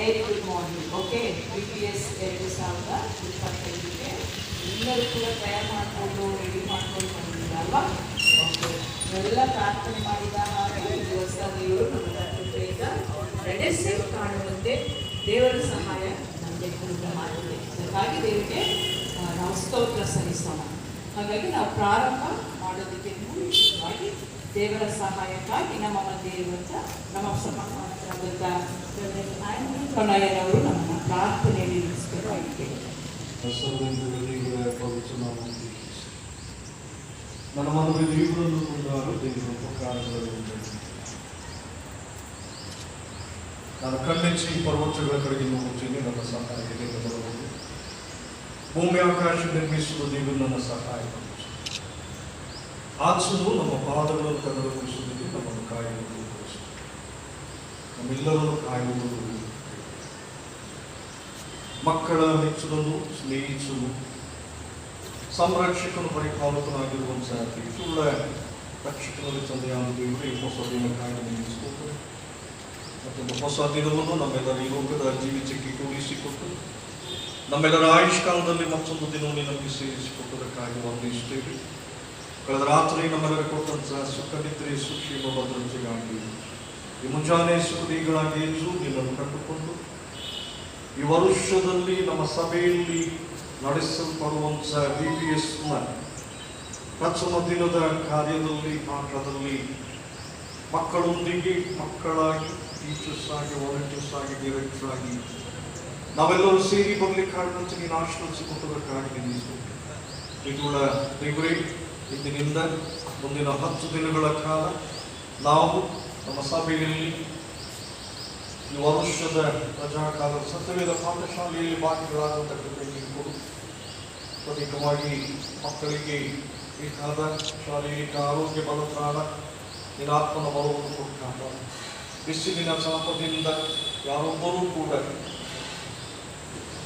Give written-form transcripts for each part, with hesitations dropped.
Very good morning. Okay, BPS 2025ಗೆ ಎಲ್ಲರೂ ಕೂಡ ತಯಾರು ಮಾಡಿಕೊಂಡು ರೆಡಿ ಮಾಡ್ಕೊಂಡು ಬಂದಿದ್ದೀರ ಅಲ್ವಾ? ಓಕೆ, ಎಲ್ಲ ಪ್ರಾರ್ಥನೆ ಮಾಡಿದ ಹಾಗೆ ದಿವಸ ದೇವರು ನಮ್ಮ ಕೃಪೆಯಿಂದ ನಡೆಸಿ ಕಾಣುವಂತೆ ದೇವರ ಸಹಾಯ ನಮಗೆ ಕುರಿತು ಮಾಡಿದೆ. ಹಾಗಾಗಿ ದೇವರಿಗೆ ನಾವು ಸ್ತೋತ್ರ ಸಲ್ಲಿಸೋಣ. ಹಾಗಾಗಿ ನಾವು ಪ್ರಾರಂಭ ಮಾಡೋದಕ್ಕೆ ಮುಂಚಿತವಾಗಿ ದೇವರ ಸಹಾಯಕ್ಕಾಗಿ ನಮ್ಮ ಮಧ್ಯೆ ಇರುವಂಥ ನಮ್ಮ ಸಮಾನರಾದಂಥ ಕಣಯ್ಯನವರು ನಮ್ಮನ್ನು ಪ್ರಾರ್ಥನೆಯಲ್ಲಿ ನಿಲ್ಲಿಸಬೇಕಾಗಿದೆ. ನನ್ನ ಮನವಿ ದೇವರನ್ನು ಕೊಂಡಾರು ದೇವರ ಉಪಕಾರಗಳು. ನಾನು ಕಣ್ಣೆಚ್ಚಿ ಪರ್ವತಗಳ ಕಡೆಗೆ ನೋಡುತ್ತೇನೆ, ನನ್ನ ಸಹಾಯಕ್ಕೆ ಬರಬಹುದು. ಭೂಮಿ ಆಕಾಶ ನಿರ್ಮಿಸುವ ದೇವರು ನನ್ನ ಸಹಾಯ ಆಚಲು ನಮ್ಮ ಪಾದಗಳನ್ನು ಕನ್ನಡಗೊಳಿಸುವುದಕ್ಕೆ ನಮ್ಮನ್ನು ಕಾಯುವುದು, ನಮ್ಮೆಲ್ಲರನ್ನು ಕಾಯುವುದು. ಮಕ್ಕಳ ಮೆಚ್ಚುದನ್ನು ಸ್ನೇಹಿಸಲು ಸಂರಕ್ಷಕನು ಪರಿಪಾಲಕನಾಗಿರುವಂತಹ ಸುಳ್ಳ ರಕ್ಷಕನಲ್ಲಿ ತಂದೆಯಾದ ದೇವರು ಈ ಹೊಸ ದಿನಕ್ಕಾಗಿ ನಿಲ್ಲಿಸಿಕೊಟ್ಟರು. ಮತ್ತೊಂದು ಹೊಸ ದಿನವನ್ನು ನಮ್ಮೆಲ್ಲರ ಈ ಲೋಕದ ಜೀವಿತಕ್ಕೆ ಕೂಡಿಸಿಕೊಟ್ಟು ನಮ್ಮೆಲ್ಲರ ಆಯುಷ್ಕಾಲದಲ್ಲಿ ಮತ್ತೊಂದು ದಿನವನ್ನು ನಮಗೆ ಸೇರಿಸಿಕೊಟ್ಟದಕ್ಕಾಗಿ ವಂದಿಸುತ್ತೇವೆ. ಕಳೆದ ರಾತ್ರಿ ನಮ್ಮೆಲ್ಲರ ಕೊಟ್ಟಂತಹ ಸುಖ ನಿದ್ರೆ ಸುಕ್ಷೇಮ ಭದ್ರತೆಗಾಗಿ ಈ ಮುಂಜಾನೆ ಸುಖದಿಗಳಾಗಿ ಎದ್ದು ನಿನ್ನನ್ನು ಕಂಡುಕೊಂಡು ಈ ವರುಷದಲ್ಲಿ ನಮ್ಮ ಸಭೆಯಲ್ಲಿ ನಡೆಸಲ್ಪಡುವಂತಹ BPSನ ಪ್ರಥಮ ದಿನದ ಕಾರ್ಯದಲ್ಲಿ ಪಾಠದಲ್ಲಿ ಮಕ್ಕಳೊಂದಿಗೆ ಮಕ್ಕಳಾಗಿ, ಟೀಚರ್ಸ್ ಆಗಿ, ವಾಲಂಟಿಯರ್ಸ್ ಆಗಿ, ಡೈರೆಕ್ಟರ್ ಆಗಿ ನಾವೆಲ್ಲರೂ ಸೇರಿ ಬರಲಿಕ್ಕಾಗುವಂತೆ ನೀನು ಆಶೀರ್ವದಿಸಿಕೊಟ್ಟದಕ್ಕಾಗಿ ನಿಲ್ಲಿಸಿಕೊಟ್ಟು ಇವುಗಳ ದೇವರೇ, ಇಂದಿನಿಂದ ಮುಂದಿನ 10 ದಿನಗಳ ಕಾಲ ನಾವು ನಮ್ಮ ಸಭೆಯಲ್ಲಿ ಈ ವರ್ಷದ ರಜಾಕಾಲದ ಸತ್ಯವೇದ ಪಾಠಶಾಲೆಯಲ್ಲಿ ಭಾಗಿಗಳಾಗುವಂಥ ಕೃಪೆ ನೀಡಿಕೊಡು. ಪ್ರತ್ಯೇಕವಾಗಿ ಮಕ್ಕಳಿಗೆ ಬೇಕಾದ ಶಾಲೆಯಲ್ಲಿ ಆರೋಗ್ಯ ಬಲಪ್ರಾಣ ನಿರಾತ್ಮನ ಬಲವನ್ನು ಕೊಟ್ಟಾಗ ಬಿಸಿಲಿನ ಚಾಪದಿಂದ ಯಾರೊಬ್ಬರೂ ಕೂಡ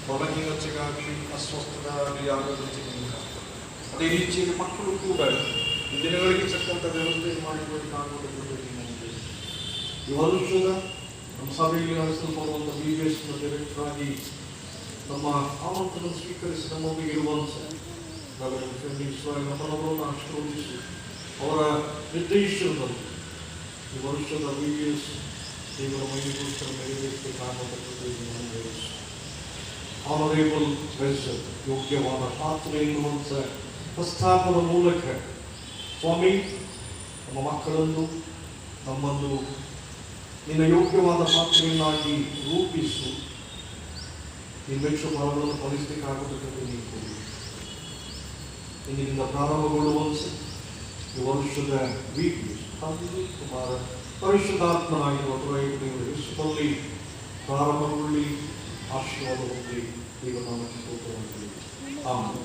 ಬಲಹೀನತೆಗಾಗಿ ಅಸ್ವಸ್ಥರಾಗಿ ಆಗದಂತೆ ಅದೇ ರೀತಿಯಲ್ಲಿ ಮಕ್ಕಳು ಕೂಡ ಈ ದಿನಗಳಿಗೆ ತಕ್ಕಂಥ ವ್ಯವಸ್ಥೆ ಮಾಡಿಕೊಳ್ಳಬೇಕಾಗುವುದು. ಈ ವರ್ಷದ ನಮ್ಮ ಸಭೆಯಲ್ಲಿ ನಡೆಸಲ್ಪಡುವಂಥ BPSನ ಡೈರೆಕ್ಟರ್ ಆಗಿ ನಮ್ಮ ಆಮಂತ್ರಣ ಸ್ವೀಕರಿಸಿ ನಮ್ಮೊಂದಿಗೆ ಇರುವಂಥ ನಮ್ಮನವರನ್ನು ಆಶೀರ್ವದಿಸಿ ಅವರ ನಿರ್ದೇಶನದಲ್ಲಿ ಈ ವರ್ಷದ BPS ದೇವರ ಮೈಗೋಸ್ಕರ ನೆರವೇರಿಸಬೇಕಾಗುವಂಥ ಆನರೇಬಲ್ ವೆಸಲ್, ಯೋಗ್ಯವಾದ ಪಾತ್ರೆ ಎನ್ನುವಂಥ ಪ್ರಸ್ತಾಪದ ಮೂಲಕ ಸ್ವಾಮಿ ನಮ್ಮ ಮಕ್ಕಳನ್ನು ನಮ್ಮನ್ನು ನಿನ್ನ ಯೋಗ್ಯವಾದ ಪಾತ್ರೆಯನ್ನಾಗಿ ರೂಪಿಸು. ನಿನ್ನೆಚ್ಚು ಫಲಗಳನ್ನು ಫಲಿಸಬೇಕಾಗುತ್ತದೆ. ನೀವು ಇಂದಿನಿಂದ ಪ್ರಾರಂಭಗೊಳ್ಳುವಂತೆ ಈ ವರ್ಷದ BPS ಕುಮಾರ ಪರಿಶುದ್ಧಾತ್ಮನಾಗಿರುವ ಯೇಸುವಿನಲ್ಲಿ ಪ್ರಾರಂಭಗೊಳ್ಳಿ, ಆಶೀರ್ವಾದ ಹೊಂದಿ ದೇವರ ನಾಮಕ್ಕೆ ಸ್ತೋತ್ರವಾಗಲಿ. ಆಮೆನ್.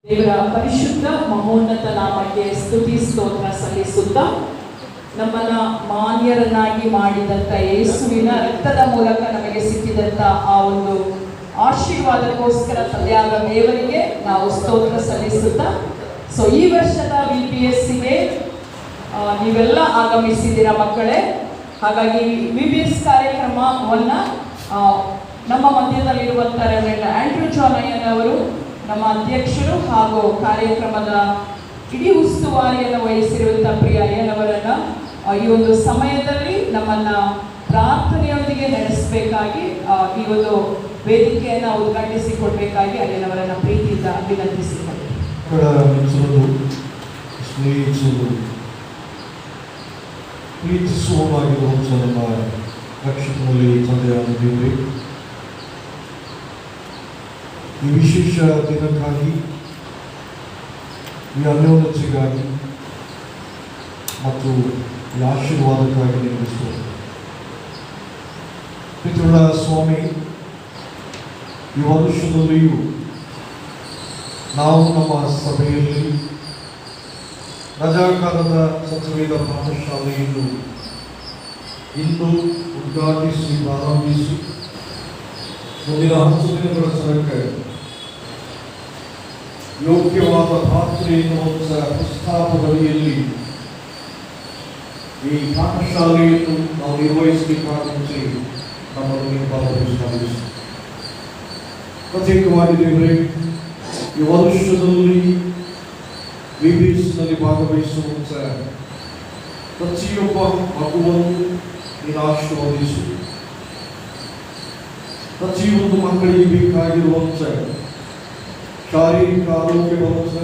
ದೇವರ ಪರಿಶುದ್ಧ ಮಹೋನ್ನತ ನಾಮಕ್ಕೆ ಸ್ತುತಿ ಸ್ತೋತ್ರ ಸಲ್ಲಿಸುತ್ತಾ ನಮ್ಮನ್ನ ಮಾನ್ಯರನ್ನಾಗಿ ಮಾಡಿದಂಥ ಯೇಸುವಿನ ರಕ್ತದ ಮೂಲಕ ನಮಗೆ ಸಿಕ್ಕಿದಂಥ ಆ ಒಂದು ಆಶೀರ್ವಾದಕ್ಕೋಸ್ಕರ ತಂದೆಯಾದ ದೇವರಿಗೆ ನಾವು ಸ್ತೋತ್ರ ಸಲ್ಲಿಸುತ್ತಾ ಈ ವರ್ಷದ VPSಗೆ ನೀವೆಲ್ಲ ಆಗಮಿಸಿದ್ದೀರ ಮಕ್ಕಳೇ. ಹಾಗಾಗಿ VPS ಕಾರ್ಯಕ್ರಮವನ್ನು ನಮ್ಮ ಮಧ್ಯದಲ್ಲಿರುವಂಥ ರೆವರೆಂಡ್ ಆಂಡ್ರೂ ಜಾನ್ ಅಯ್ಯನವರು ನಮ್ಮ ಅಧ್ಯಕ್ಷರು ಹಾಗೂ ಕಾರ್ಯಕ್ರಮದ ಇಡೀ ಉಸ್ತುವಾರಿಯನ್ನು ವಹಿಸಿರುವಂಥ ಪ್ರಿಯ ಅಯ್ಯನವರನ್ನು ಈ ಒಂದು ಸಮಯದಲ್ಲಿ ನಮ್ಮನ್ನ ಪ್ರಾರ್ಥನೆಯೊಂದಿಗೆ ನಡೆಸಬೇಕಾಗಿ ಈ ಒಂದು ವೇದಿಕೆಯನ್ನು ಉದ್ಘಾಟಿಸಿಕೊಡ್ಬೇಕಾಗಿ ಅಯ್ಯನವರನ್ನ ಪ್ರೀತಿಯಿಂದ ವಿನಂತಿಸಿದ್ದಾರೆ. ಪ್ರೀತಿಸುವವಾಗಿರುವಂಥ ನಮ್ಮ ರಕ್ಷಕನಲ್ಲಿ ತಂದೆಯಾದ ದೇವರೇ, ಈ ವಿಶೇಷ ದಿನಕ್ಕಾಗಿ, ಈ ಅನ್ಯೋನ್ಯತೆಗಾಗಿ ಮತ್ತು ಈ ಆಶೀರ್ವಾದಕ್ಕಾಗಿ ನಿಲ್ಲಿಸುವ ಪಿತೃಗಳ ಸ್ವಾಮಿ, ಈ ವರ್ಷದಲ್ಲಿಯೂ ನಾವು ನಮ್ಮ ಸಭೆಯಲ್ಲಿ ರಜಾಕಾಲದ ಸತ್ಯವೇದ ಪಾಠಶಾಲೆಯನ್ನು ಇಂದು ಉದ್ಘಾಟಿಸಿ ಪ್ರಾರಂಭಿಸಿ ಮುಂದಿನ 10 ದಿನಗಳ ತನಕ ಯೋಗ್ಯವಾದ ಪಾತ್ರೆ ಎನ್ನುವಂಥ ಪ್ರಸ್ತಾಪದಡಿಯಲ್ಲಿ ಈ ಪಾಠಶಾಲೆಯನ್ನು ನಾವು ನಿರ್ವಹಿಸಬೇಕಾದಂತೆ ನಮ್ಮನ್ನು ಭಾಗವಹಿಸಲಾಗಿದೆ. ಪ್ರತ್ಯೇಕವಾಗಿ ದೇವರೇ, ಈ ವರ್ಷದಲ್ಲಿ VPSನಲ್ಲಿ ಭಾಗವಹಿಸುವಂಥ ಪ್ರತಿಯೊಬ್ಬ ಮಗುವನ್ನು ನೀನು ಆಶೀರ್ವದಿಸು. ಪ್ರತಿಯೊಂದು ಮಕ್ಕಳಿಗೆ ಬೇಕಾಗಿರುವಂಥ ಶಾರೀರಿಕ ಆರೋಗ್ಯವಂತ,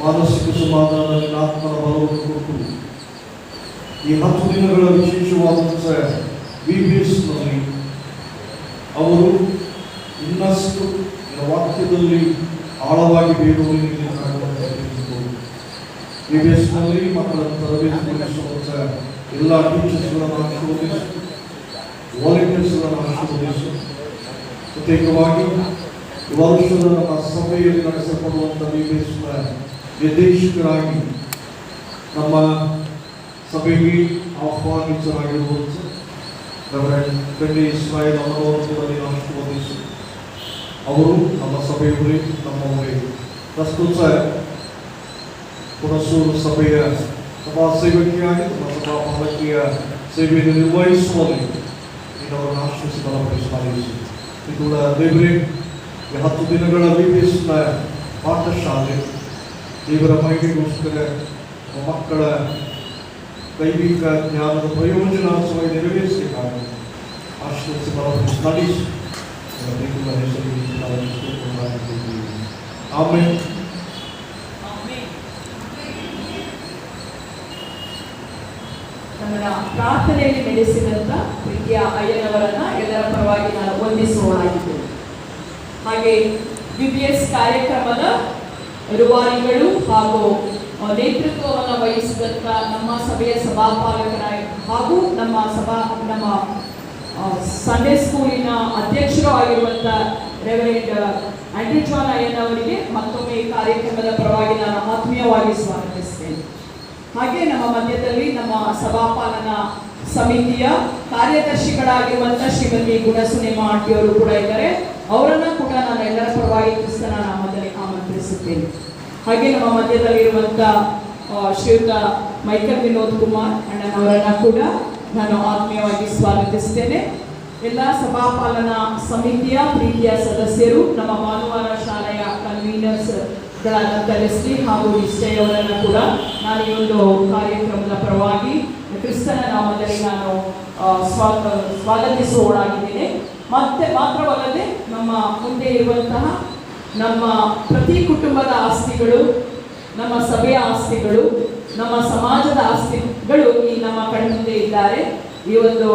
ಮಾನಸಿಕ ಸಮಾಧಾನ, ಆತ್ಮನ ಬಲವನ್ನು ಕೊಟ್ಟು ಈ 10 ದಿನಗಳ ವಿಶೇಷವಾದಂಥ VPSನಲ್ಲಿ ಅವರು ಇನ್ನಷ್ಟು ವಾಕ್ಯದಲ್ಲಿ ಆಳವಾಗಿ ಬೇರೂರಿ VPSನಲ್ಲಿ ಮಕ್ಕಳನ್ನು ತರಬೇತಿಗೊಳಿಸುವಂಥ ಎಲ್ಲ ಟೀಚರ್ಸ್ಗಳನ್ನು ಆಶೀರ್ವದಿಸು, ವಾಲಂಟಿಯರ್ಸ್ಗಳನ್ನು ಆಶೀರ್ವದಿಸು. ಪ್ರತ್ಯೇಕವಾಗಿ ಈ ವರ್ಷದ ನಮ್ಮ ಸಭೆಯಲ್ಲಿ ನಡೆಸಲ್ಪಡುವಂಥ VPSನ ನಿರ್ದೇಶಕರಾಗಿ ನಮ್ಮ ಸಭೆಗೆ ಆಹ್ವಾನಿತರಾಗಿರುವಂಥ ರೆವರೆಂಡ್ ಗಂಡಿ ಇಸ್ರಾಯೇಲ್ ಅವರನ್ನು ಕೂಡ ನೀನು ಆಶೀರ್ವದಿಸು. ಅವರು ನಮ್ಮ ಸಭೆಯವರೇ, ನಮ್ಮವರೇ. ಪ್ರಸ್ತುತ ಹುಣಸೂರು ಸಭೆಯ ಸಭಾ ಸೇವಕಿಯಾಗಿ ನಮ್ಮ ಸಭಾ ಪಾಲಕಿಯ ಸೇವೆಯನ್ನು ನಿರ್ವಹಿಸುವಲ್ಲಿ ನೀನು ಅವರನ್ನು ಆಶ್ರಯಿಸಿ ಬಲಪಡಿಸಲಾಗಿಸು. ಇದು ದೇವರೇ, 10 ದಿನಗಳ VPSನ ಪಾಠಶಾಲೆ ದೇವರ ಮಹಿಮೆಗೋಸ್ಕರ ಮಕ್ಕಳ ದೈವಿಕ ಜ್ಞಾನದ ಪ್ರಯೋಜನಾಂಶವಾಗಿ ನೆರವೇರಿಸಬೇಕಾಗಿ ಆಶ್ರಯಿಸಿ ಬಲಪಡಿಸಲಾಗಿಸು. ದೇವರ ಹೆಸರಿನಲ್ಲಿ ಆಮೆನ್. ನಮ್ಮನ್ನ ಪ್ರಾರ್ಥನೆಯಲ್ಲಿ ನಡೆಸಿದಂಥ ಪ್ರೀತಿಯ ಅಯ್ಯನವರನ್ನ ಎಲ್ಲರ ಪರವಾಗಿ ನಾನು ವಂದಿಸುವನಾಗಿದ್ದೇನೆ. ಹಾಗೆ VPS ಕಾರ್ಯಕ್ರಮದ ರೂವಾರಿಗಳು ಹಾಗೂ ನೇತೃತ್ವವನ್ನು ವಹಿಸಿದಂಥ ನಮ್ಮ ಸಭೆಯ ಸಭಾಪಾಲಕರಾಗಿ ಹಾಗೂ ನಮ್ಮ ಸಂಡೇ ಸ್ಕೂಲಿನ ಅಧ್ಯಕ್ಷರು ಆಗಿರುವಂಥ ರೆವರೆಂಡ್ ಆಂಡ್ರೂ ಜಾನ್ ಅಯ್ಯನವರಿಗೆ ಮತ್ತೊಮ್ಮೆ ಈ ಕಾರ್ಯಕ್ರಮದ ಪರವಾಗಿ ನಾನು ಆತ್ಮೀಯವಾಗಿ ಸ್ವಾಗತಿಸ್ತೇನೆ. ಹಾಗೆ ನಮ್ಮ ಮಧ್ಯದಲ್ಲಿ ನಮ್ಮ ಸಭಾಪಾಲನಾ ಸಮಿತಿಯ ಕಾರ್ಯದರ್ಶಿಗಳಾಗಿರುವಂಥ ಶ್ರೀಮತಿ ಗುಣಸುನೇಮ ಆಂಟಿಯವರು ಕೂಡ ಇದ್ದಾರೆ. ಅವರನ್ನು ಕೂಡ ನಾನು ಎಲ್ಲರ ಪರವಾಗಿ ಕ್ರಿಸ್ತನ ನಾಮದಲ್ಲಿ ಆಮಂತ್ರಿಸುತ್ತೇನೆ. ಹಾಗೆ ನಮ್ಮ ಮಧ್ಯದಲ್ಲಿರುವಂಥ ಶ್ರೀಯುತ ಮೈಕಲ್ ವಿನೋದ್ ಕುಮಾರ್ ಅಣ್ಣನವರನ್ನು ಕೂಡ ನಾನು ಆತ್ಮೀಯವಾಗಿ ಸ್ವಾಗತಿಸ್ತೇನೆ. ಎಲ್ಲ ಸಭಾಪಾಲನಾ ಸಮಿತಿಯ ಪ್ರೀತಿಯ ಸದಸ್ಯರು, ನಮ್ಮ ಭಾನುವಾರ ಶಾಲೆಯ ಕನ್ವೀನರ್ಸ್ಗಳಾದಂಥ ಲೆಸ್ಲಿ ಹಾಗೂ ನಿಶ್ಚಯವರನ್ನು ಕೂಡ ನಾನು ಈ ಒಂದು ಕಾರ್ಯಕ್ರಮದ ಪರವಾಗಿ ಕ್ರಿಸ್ತನ ನಾಮದಲ್ಲಿ ನಾನು ಸ್ವಾಗತಿಸುವವಳಾಗಿದ್ದೇನೆ. ಮತ್ತೆ ಮಾತ್ರವಲ್ಲದೆ ನಮ್ಮ ಮುಂದೆ ಇರುವಂತಹ ನಮ್ಮ ಪ್ರತಿ ಕುಟುಂಬದ ಆಸ್ತಿಗಳು, ನಮ್ಮ ಸಭೆಯ ಆಸ್ತಿಗಳು, ನಮ್ಮ ಸಮಾಜದ ಆಸ್ತಿಗಳು ಈ ನಮ್ಮ ಕಣ್ಮುಂದೆ ಇದ್ದಾರೆ. ಈ ಒಂದು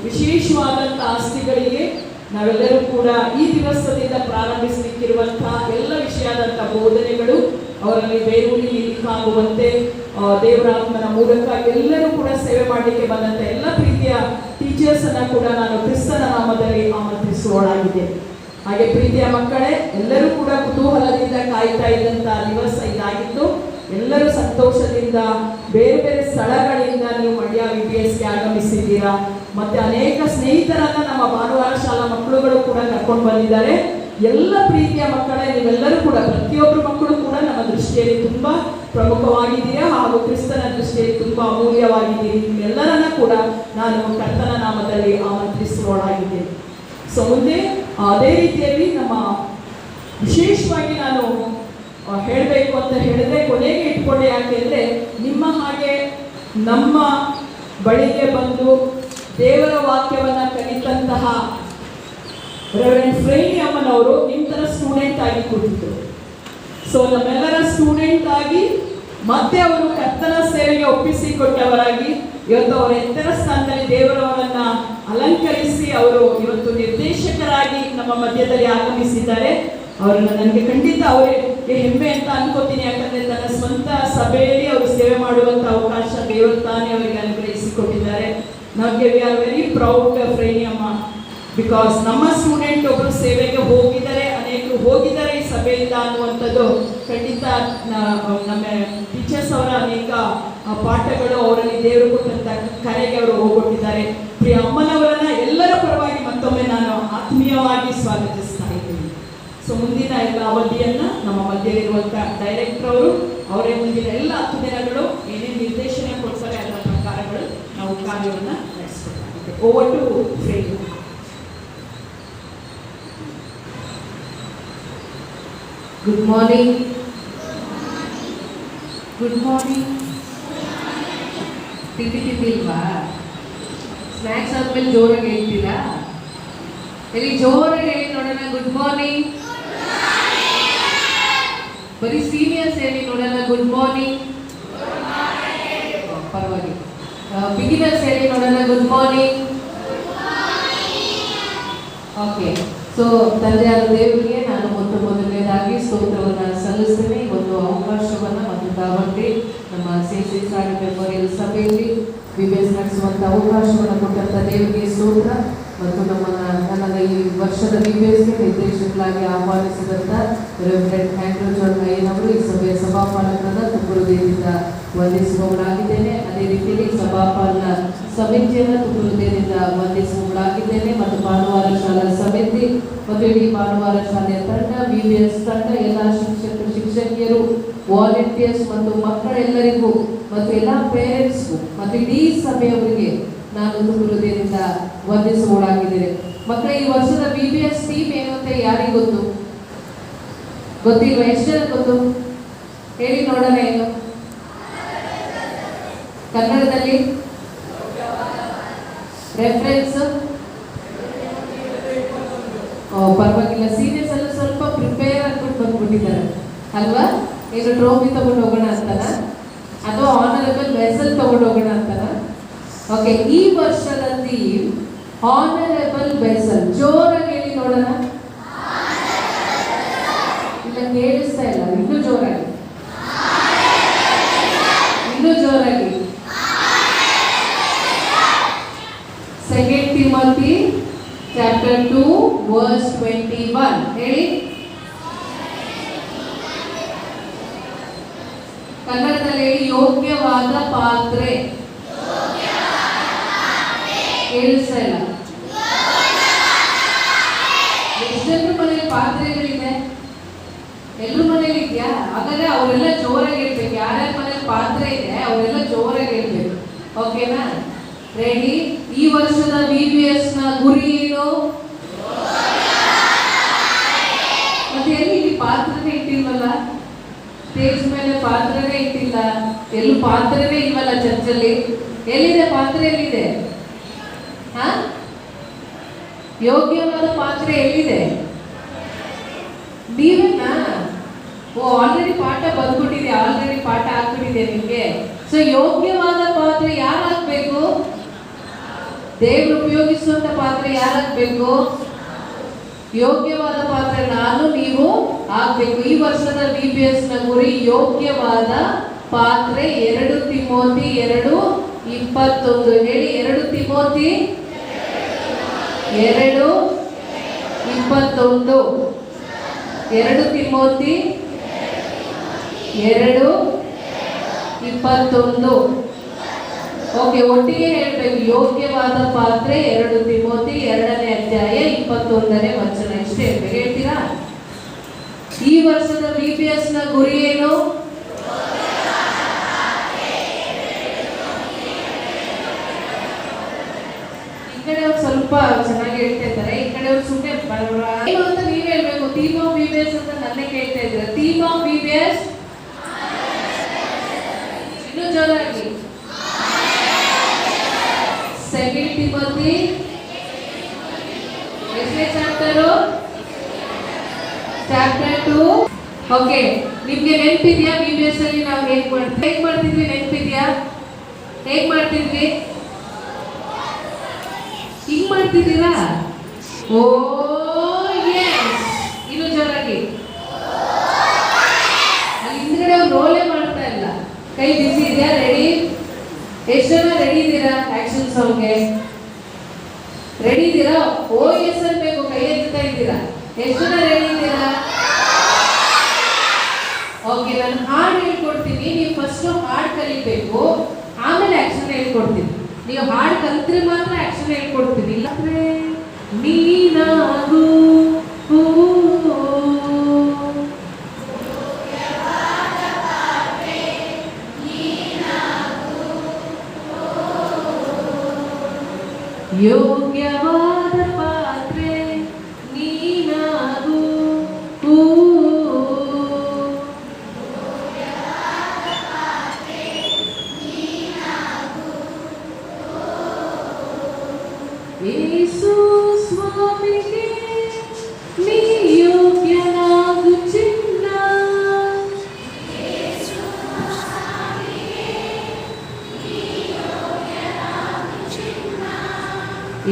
ವಿಶೇಷವಾದಂಥ ಆಸ್ತಿಗಳಿಗೆ ನಾವೆಲ್ಲರೂ ಕೂಡ ಈ ದಿವಸದಿಂದ ಪ್ರಾರಂಭಿಸಲಿಕ್ಕಿರುವಂತಹ ಎಲ್ಲ ವಿಷಯದಂಥ ಬೋಧನೆಗಳು ಅವರಲ್ಲಿ ಬೇರೂರಿ ನಿಲ್ಲಿಕಾಗುವಂತೆ ದೇವರಾತ್ಮನ ಮೂಲಕ ಎಲ್ಲರೂ ಕೂಡ ಸೇವೆ ಮಾಡಲಿಕ್ಕೆ ಬಂದಂಥ ಎಲ್ಲ ಪ್ರೀತಿಯ ಟೀಚರ್ಸ್ ಅನ್ನ ಕೂಡ ನಾನು ಕ್ರಿಸ್ತನ ನಾಮದಲ್ಲಿ ಆಮಂತ್ರಿಸುವಳಾಗಿದೆ. ಹಾಗೆ ಪ್ರೀತಿಯ ಮಕ್ಕಳೇ, ಎಲ್ಲರೂ ಕೂಡ ಕುತೂಹಲದಿಂದ ಕಾಯ್ತಾ ಇದ್ದಂಥ ದಿವಸ ಇದಾಗಿತ್ತು. ಎಲ್ಲರೂ ಸಂತೋಷದಿಂದ ಬೇರೆ ಬೇರೆ ಸ್ಥಳಗಳಿಂದ ನೀವು ಮಂಡ್ಯ VPSಗೆ ಆಗಮಿಸಿದ್ದೀರಾ. ಮತ್ತೆ ಅನೇಕ ಸ್ನೇಹಿತರನ್ನ ನಮ್ಮ ಭಾನುವಾರ ಶಾಲಾ ಮಕ್ಕಳುಗಳು ಕೂಡ ಕರ್ಕೊಂಡು ಬಂದಿದ್ದಾರೆ. ಎಲ್ಲ ಪ್ರೀತಿಯ ಮಕ್ಕಳೇ, ನೀವೆಲ್ಲರೂ ಕೂಡ ಪ್ರತಿಯೊಬ್ಬರು ಮಕ್ಕಳು ಕೂಡ ನಮ್ಮ ದೃಷ್ಟಿಯಲ್ಲಿ ತುಂಬಾ ಪ್ರಮುಖವಾಗಿದ್ದೀರಾ ಹಾಗೂ ಕ್ರಿಸ್ತನ ದೃಷ್ಟಿಯಲ್ಲಿ ತುಂಬಾ ಅಮೂಲ್ಯವಾಗಿದ್ದೀರಿ. ನಿಮ್ಮೆಲ್ಲರನ್ನ ಕೂಡ ನಾನು ಕರ್ತನ ನಾಮದಲ್ಲಿ ಆಮಂತ್ರಿಸುವವಳಾಗಿದ್ದೇನೆ. ಸೊ ಮುಂದೆ ಅದೇ ರೀತಿಯಲ್ಲಿ ನಮ್ಮ ವಿಶೇಷವಾಗಿ ನಾನು ಹೇಳಬೇಕು ಅಂತ ಹೇಳಿದ್ರೆ ಕೊನೆಗೆ ಇಟ್ಕೊಂಡೆ. ಯಾಕೆಂದ್ರೆ ನಿಮ್ಮ ಹಾಗೆ ನಮ್ಮ ಬಳಿಗೆ ಬಂದು ದೇವರ ವಾಕ್ಯವನ್ನ ಕಲಿತಂತಹ ರೆವರೆಂಡ್ ಫ್ರೇನಿ ಅಮ್ಮನವರು ನಿಮ್ಮ ಥರ ಸ್ಟೂಡೆಂಟ್ ಆಗಿ ಕೂತಿದ್ರು. ಸೊ ನಮ್ಮೆಲ್ಲರ ಸ್ಟೂಡೆಂಟ್ ಆಗಿ ಮತ್ತೆ ಅವರು ಕರ್ತನ ಸೇವೆಗೆ ಒಪ್ಪಿಸಿಕೊಟ್ಟವರಾಗಿ ಇವತ್ತು ಅವರ ಎತ್ತರ ಸ್ಥಾನದಲ್ಲಿ ದೇವರವರನ್ನ ಅಲಂಕರಿಸಿ ಅವರು ಇವತ್ತು ನಿರ್ದೇಶಕರಾಗಿ ನಮ್ಮ ಮಧ್ಯದಲ್ಲಿ ಆಗಮಿಸಿದ್ದಾರೆ. ಅವರನ್ನ ನನಗೆ ಖಂಡಿತ ಅವರಿಗೆ ಹೆಮ್ಮೆ ಅಂತ ಅನ್ಕೋತೀನಿ. ಯಾಕಂದ್ರೆ ತನ್ನ ಸ್ವಂತ ಸಭೆಯಲ್ಲಿ ಅವರು ಸೇವೆ ಮಾಡುವಂತ ಅವಕಾಶ ದೇವರು ತಾನೇ ಅವರಿಗೆ ಅನುಗ್ರಹಿಸಿಕೊಟ್ಟಿದ್ದಾರೆ. ನಮಗೆ ವಿ ಆರ್ ವೆರಿ ಪ್ರೌಡ್ ಫ್ರೇನಿ ಅಮ್ಮ, ಬಿಕಾಸ್ ನಮ್ಮ ಸ್ಟೂಡೆಂಟ್ ಒಬ್ಬರು ಸೇವೆಗೆ ಹೋಗಿದ್ದಾರೆ, ಅನೇಕರು ಹೋಗಿದ್ದಾರೆ ಈ ಸಭೆಯಿಂದ ಅನ್ನುವಂಥದ್ದು ಖಂಡಿತ. ನಮ್ಮ ಟೀಚರ್ಸ್ ಅವರ ಅನೇಕ ಪಾಠಗಳು ಅವರಲ್ಲಿ ದೇವರು ಕೊಟ್ಟಂತ ಕರೆಗೆ ಅವರು ಹೋಗ್ಕೊಟ್ಟಿದ್ದಾರೆ. ಪ್ರಿಯ ಅಮ್ಮನವರನ್ನ ಎಲ್ಲರ ಪರವಾಗಿ ಮತ್ತೊಮ್ಮೆ ನಾನು ಆತ್ಮೀಯವಾಗಿ ಸ್ವಾಗತಿಸ್ತಾ ಇದ್ದೀನಿ. ಸೊ ಮುಂದಿನ ಎಲ್ಲ ಅವಧಿಯನ್ನ ನಮ್ಮ ಮಧ್ಯವಿರುವಂಥ ಡೈರೆಕ್ಟರ್ ಅವರು ಅವರೇ ಮುಂದಿನ ಎಲ್ಲ 10 ದಿನಗಳು ಏನೇನು ನಿರ್ದೇಶನ ಕೊಡ್ತಾರೆ ಅದರ ಪ್ರಕಾರಗಳು ನಾವು ಕಾರ್ಯವನ್ನು ನಡೆಸ್ಕೊಳ್ತಾಗಿದೆ. Over to Freny. Good morning. Good morning. ತಿಂದಿಲ್ವಾ? ಸ್ನ್ಯಾಕ್ಸ್ ಆದ್ಮೇಲೆ ಜೋರಾಗಿ ಹೇಳ್ತೀರಾ? ಎಲ್ಲಿ ಜೋರಾಗಿ ಹೇಳಿ ನೋಡೋಣ. Good morning. ಬರೀ ಸೀನಿಯರ್ಸ್ ಹೇಳಿ ನೋಡೋಣ. Good morning. ಪರವಾಗಿಲ್ಲ. ಬಿಗಿನರ್ಸ್ ಹೇಳಿ ನೋಡೋಣ. Good morning. ಓಕೆ. ಸೊ ತಂದೆಯಾದ ದೇವರಿಗೆ ನಾನು ಮೊದಲನೇದಾಗಿ ಸ್ತೋತ್ರವನ್ನು ಸಲ್ಲಿಸ್ತೇನೆ. ಒಂದು ಅವಕಾಶವನ್ನು ಮತ್ತು ತಾವಂತೆ ನಮ್ಮ CC ಮೆಮೋರಿಯಲ್ ಸಭೆಯಲ್ಲಿ VBS ನಡೆಸುವಂಥ ಅವಕಾಶವನ್ನು ಕೊಟ್ಟಂಥ ದೇವರಿಗೆ ಸ್ತೋತ್ರ. ಮತ್ತು ನನ್ನ ಈ ವರ್ಷದ VBSಗೆ ನಿರ್ದೇಶಕರಾಗಿ ಆಹ್ವಾನಿಸಿದಂಥ ರೆವರೆಂಡ್ ಆಂಡ್ರೂ ಜಾನ್ ಅಯ್ಯನವರು ಈ ಸಭೆಯ ಸಭಾಪಾಲಕರಾದ ತುಕುರುದೇವಿಯಿಂದ ವಂದಿಸುವವರಾಗಿದ್ದೇನೆ. ಅದೇ ರೀತಿಯಲ್ಲಿ ಸಭಾಪಾಲನ ಸಮಿತಿಯನ್ನು ತುಕುರುದೇವಿಯಿಂದ ವಂದಿಸುವವರಾಗಿದ್ದೇನೆ. ಮತ್ತು ಭಾನುವಾರ ಶಾಲಾ ಸಮಿತಿ ಮತ್ತು ಇಡೀ ಭಾನುವಾರ ಶಾಲೆಯ ತಂಡ, VBS ತಂಡ, ಎಲ್ಲ ಶಿಕ್ಷಕಿಯರು, ವಾಲಂಟಿಯರ್ಸ್ ಮತ್ತು ಮಕ್ಕಳೆಲ್ಲರಿಗೂ ಮತ್ತು ಎಲ್ಲ ಪೇರೆಂಟ್ಸ್ಗೂ ಮತ್ತು ಇಡೀ ಸಭೆಯವರಿಗೆ ನಾನು ತುಕುರುದೇವಿಯಿಂದ ವಂದಿಸುವವರಾಗಿದ್ದೇನೆ. ಮಕ್ಕಳ ಈ ವರ್ಷದ VBS ಟೀಮ್ ಏನು ಅಂತ ಯಾರಿಗೆ ಗೊತ್ತು? ಗೊತ್ತಿಲ್ವಾ? ಎಷ್ಟು ಜನ ಗೊತ್ತು? ಹೇಳಿ ನೋಡೋಣ. ಏನು ಕನ್ನಡದಲ್ಲಿ ರೆಫರೆನ್ಸ್? ಪರವಾಗಿಲ್ಲ. ಸೀನಿಯರ್ಸ್ ಎಲ್ಲ ಸ್ವಲ್ಪ ಪ್ರಿಪೇರ್ ಆಗ್ಬಿಟ್ಟು ಬಂದ್ಬಿಟ್ಟಿದ್ದಾರೆ ಅಲ್ವಾ? ಏನು ಟ್ರೋಫಿ ತಗೊಂಡು ಹೋಗೋಣ ಅಂತನ ಅಥವಾ ಆನರಬಲ್ ವೆಸಲ್ ತಗೊಂಡು ಹೋಗೋಣ ಅಂತನ? ಓಕೆ. ಈ ವರ್ಷದ ಥೀಮ್ ಆನರಬಲ್ ವೆಸಲ್. ಜೋರಾಗಿ ಹೇಳಿ ನೋಡೋಣ. ಇಲ್ಲ ಕೇಳಿಸ್ತಾ ಇಲ್ಲ. ಇನ್ನೂ ಜೋರಾಗಿ, ಇನ್ನೂ ಜೋರಾಗಿ. 2 Timothy chapter 2 verse 21 ಹೇಳಿ. ಕನ್ನಡದಲ್ಲಿ ಯೋಗ್ಯವಾದ ಪಾತ್ರೆ. ಕೇಳಿಸ್ತಾ ಇಲ್ಲ. ಎಷ್ಟೆಲ್ಲರ ಮನೇಲಿ ಪಾತ್ರೆಗಳಿದೆ? ಎಲ್ಲರ ಮನೇಲಿ ಇದೆಯಾ? ಹಾಗಾದ್ರೆ ಅವರೆಲ್ಲ ಜೋರಾಗಿ ಹೇಳ್ಬೇಕು. ಯಾರ್ಯಾರ ಮನೇಲಿ ಪಾತ್ರೆ ಇದೆ ಅವರೆಲ್ಲ ಜೋರಾಗಿ ಹೇಳ್ಬೇಕು. ಓಕೆನಾ? ರೆಡಿ? ಈ ವರ್ಷದ VBS ನ ಗುರಿ ಏನು? ಮತ್ತೆ ಎಲ್ಲಿ ಇಲ್ಲಿ ಪಾತ್ರೆನೇ ಇಟ್ಟಿಲ್ವಲ್ಲ? ಸ್ಟೇಜ್ ಮೇಲೆ ಪಾತ್ರೆನೇ ಇಟ್ಟಿಲ್ಲ. ಎಲ್ಲೂ ಪಾತ್ರೆನೇ ಇಲ್ವಲ್ಲ ಚರ್ಚಲ್ಲಿ. ಎಲ್ಲಿದೆ ಪಾತ್ರೆ? ಎಲ್ಲಿದೆ? ಯೋಗ್ಯವಾದ ಪಾತ್ರೆ ಎಲ್ಲಿದೆ? ನೀವೇನಾ? ಆಲ್ರೆಡಿ ಪಾಠ ಬಂದ್ಬಿಟ್ಟಿದೆ, ಆಲ್ರೆಡಿ ಪಾಠ ಆಗ್ಬಿಟ್ಟಿದೆ ನಿಮಗೆ. ಸೊ ಯೋಗ್ಯವಾದ ಪಾತ್ರೆ ಯಾರಾಗಬೇಕು? ದೇವರು ಉಪಯೋಗಿಸುವಂತ ಪಾತ್ರೆ ಯಾರಾಗಬೇಕು? ಯೋಗ್ಯವಾದ ಪಾತ್ರೆ ನಾನು ನೀವು ಆಗ್ಬೇಕು. ಈ ವರ್ಷದ VBS ನ ಗುರಿ ಯೋಗ್ಯವಾದ ಪಾತ್ರೆ. 2 ತಿಮೋಥಿ 2:21 ಹೇಳಿ. 2 ತಿಮೋಥಿ 2 21 2 ತಿಮೋತಿ 2:21. ಓಕೆ, ಒಟ್ಟಿಗೆ ಹೇಳ್ಬೇಕು. ಯೋಗ್ಯವಾದ ಪಾತ್ರೆ 2 ತಿಮೋತಿ 2ನೇ ಅಧ್ಯಾಯ 21ನೇ ವಚನ. ಇಷ್ಟೇ ಹೇಳ್ಬೇಕು. ಹೇಳ್ತೀರಾ? ಈ ವರ್ಷದ BPS ನ ಗುರಿ ಏನು? ಈ ಕಡೆ ಅವ್ರು ಸ್ವಲ್ಪ ಚೆನ್ನಾಗಿ ಹೇಳ್ತಾ ಇದ್ದಾರೆ, ಈ ಕಡೆ ಅವ್ರು ಸುಮ್ಮನೆ ಏನು ಅಂತ ನೀವ್ ಹೇಳ್ಬೇಕು. ಥೀಮ್ ಆಫ್ BPS ಅಂತ ನನ್ನೇ ಕೇಳ್ತಾ ಇದ್ದೀರಾ. ಥೀಮ್ ಆಫ್ BPS ಇನ್ನೂ ಜೋರಾಗಿ. 2 ತಿಮೋತಿ ಎಷ್ಟನೇ ಚಾಪ್ಟರು? ಚಾಪ್ಟರ್ 2. ಓಕೆ, ನಿಮ್ಗೆ ನೆನಪಿದ್ಯಾ BPS ಅಲ್ಲಿ ನಾವು ಹೇಗ್ ಮಾಡ್ತಿದ್ವಿ? ನೆನಪಿದ್ಯಾ? ಹೇಗ್ ಮಾಡ್ತಿದ್ವಿ? ಹಿಂಗ್ ಮಾಡ್ತಿದ್ದೀರಾ? ಓ ಯೆಸ್, ಇನ್ನು ಜೋರಾಗಿ. ಅಲ್ಲಿ ಹಿಂದ್ಗಡೆ ಅವ್ರು ರೋಲೇ ಮಾಡ್ತಾ ಇಲ್ಲ. ಕೈ ಬಿಸಿ ಇದೆಯಾ? ರೆಡಿ? ಎಷ್ಟು ಜನ ರೆಡಿ ಇದ್ದೀರಾ ಆಕ್ಷನ್ ಸಾಂಗ್ಗೆ? ರೆಡಿ ಇದ್ದೀರಾ? ಓ ಎಸ್ ಅನ್ಬೇಕು, ಕೈ ಎತ್ತಾ ಇದ್ದೀರಾ. ಎಷ್ಟು ಜನ ರೆಡಿ ಇದ್ದೀರಾ? ಓಕೆ, ನಾನು ಹಾಡು ಹೇಳ್ಕೊಡ್ತೀನಿ. ನೀವು ಫಸ್ಟ್ ಹಾಡು ಕಲಿಬೇಕು, ಆಮೇಲೆ ಆಕ್ಷನ್ ಹೇಳ್ಕೊಡ್ತೀನಿ. ನೀವು ಹಾಡು ಕಲ್ತ್ರೆ ಮಾತ್ರ ಆಕ್ಷನ್ ಹೇಳ್ಕೊಡ್ತೀನಿ. ಇಲ್ಲಾಂದ್ರೆ ನೀನಾಗು ಯೋಗ್ಯವಾದ ಪಾತ್ರೆ ನೀನಾಗು. ಯೇಸು ಸ್ವಾಮಿಗೆ ನೀ ಯೋಗ್ಯನಾಗು ಚಿನ್ನ.